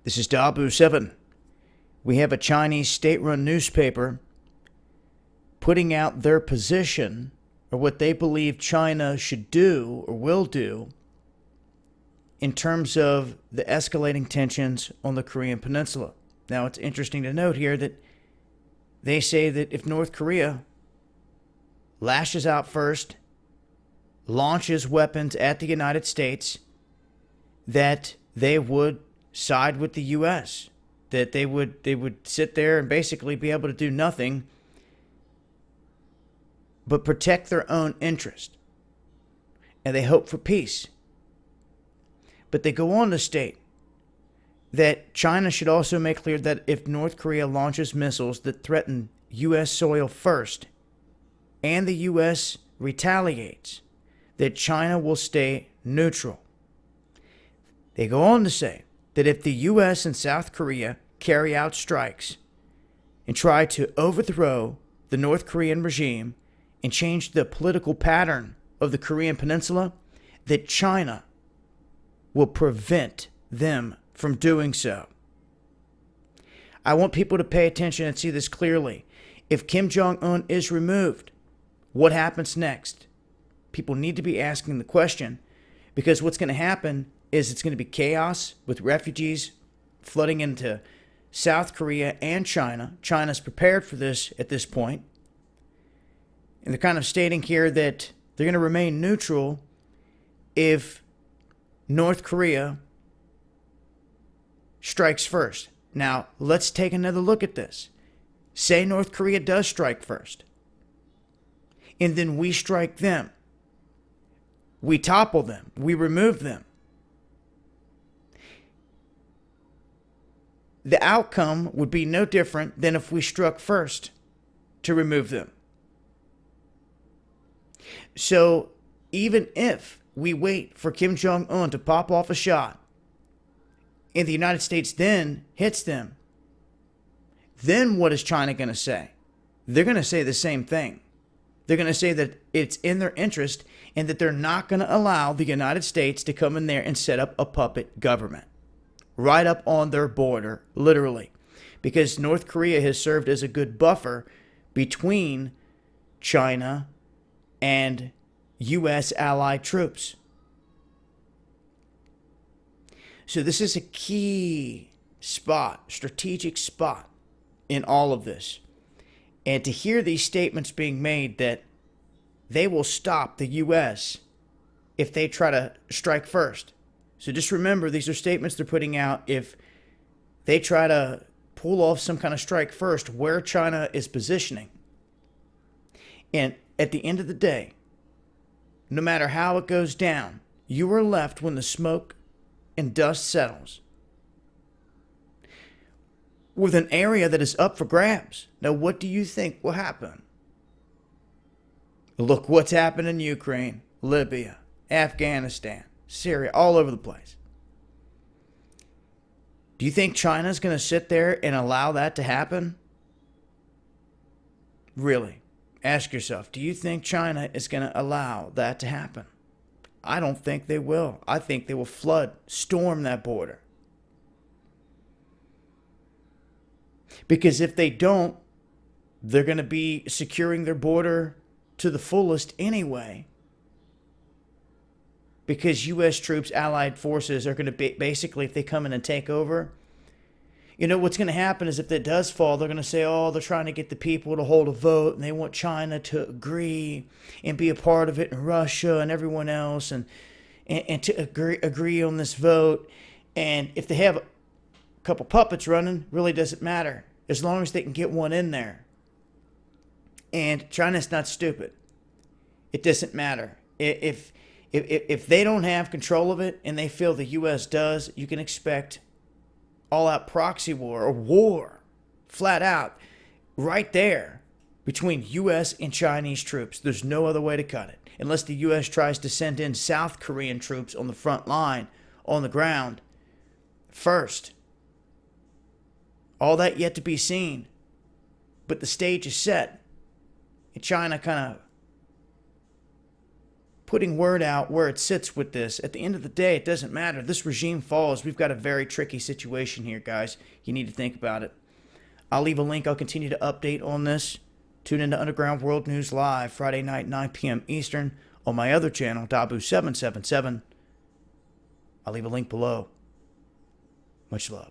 This is Dabu 7. We have a Chinese state-run newspaper putting out their position, or what they believe China should do or will do in terms of the escalating tensions on the Korean Peninsula. Now, it's interesting to note here that they say that if North Korea lashes out first, launches weapons at the United States, that they would side with the U.S., that they would sit there and basically be able to do nothing but protect their own interest. And they hope for peace. But they go on to state that China should also make clear that if North Korea launches missiles that threaten U.S. soil first, and the U.S. retaliates, that China will stay neutral. They go on to say that if the U.S. and South Korea carry out strikes and try to overthrow the North Korean regime and change the political pattern of the Korean Peninsula, that China will prevent them from doing so. I want people to pay attention and see this clearly. If Kim Jong-un is removed, what happens next? People need to be asking the question, because what's going to happen is it's going to be chaos with refugees flooding into South Korea and China. China's prepared for this at this point. And they're kind of stating here that they're going to remain neutral if North Korea strikes first. Now, let's take another look at this. Say North Korea does strike first, and then we strike them. We topple them. We remove them. The outcome would be no different than if we struck first to remove them. So even if we wait for Kim Jong-un to pop off a shot and the United States then hits them, then what is China going to say? They're going to say the same thing. They're going to say that it's in their interest and that they're not going to allow the United States to come in there and set up a puppet government right up on their border, literally, because North Korea has served as a good buffer between China and U.S. allied troops. So this is a key spot, strategic spot in all of this. And to hear these statements being made that they will stop the U.S. if they try to strike first. So just remember, these are statements they're putting out if they try to pull off some kind of strike first, where China is positioning. And at the end of the day, no matter how it goes down, you are left when the smoke and dust settles with an area that is up for grabs. Now, what do you think will happen? Look what's happened in Ukraine, Libya, Afghanistan, Syria, all over the place. Do you think China's going to sit there and allow that to happen? Really? Ask yourself, do you think China is going to allow that to happen? I don't think they will. I think they will storm that border. Because if they don't, they're going to be securing their border to the fullest anyway. Because U.S. troops, allied forces are going to be, basically, if they come in and take over, you know, what's going to happen is if it does fall, they're going to say, oh, they're trying to get the people to hold a vote, and they want China to agree and be a part of it, and Russia and everyone else, and to agree on this vote. And if they have a couple puppets running, really doesn't matter, as long as they can get one in there. And China's not stupid. It doesn't matter. If they don't have control of it and they feel the U.S. does, you can expect all-out proxy war or war, flat out, right there between U.S. and Chinese troops. There's no other way to cut it. Unless the U.S. tries to send in South Korean troops on the front line, on the ground, first. All that yet to be seen. But the stage is set. And China kind of putting word out where it sits with this. At the end of the day, it doesn't matter. This regime falls. We've got a very tricky situation here, guys. You need to think about it. I'll leave a link. I'll continue to update on this. Tune into Underground World News Live, Friday night, 9 p.m. Eastern, on my other channel, Dabu777. I'll leave a link below. Much love.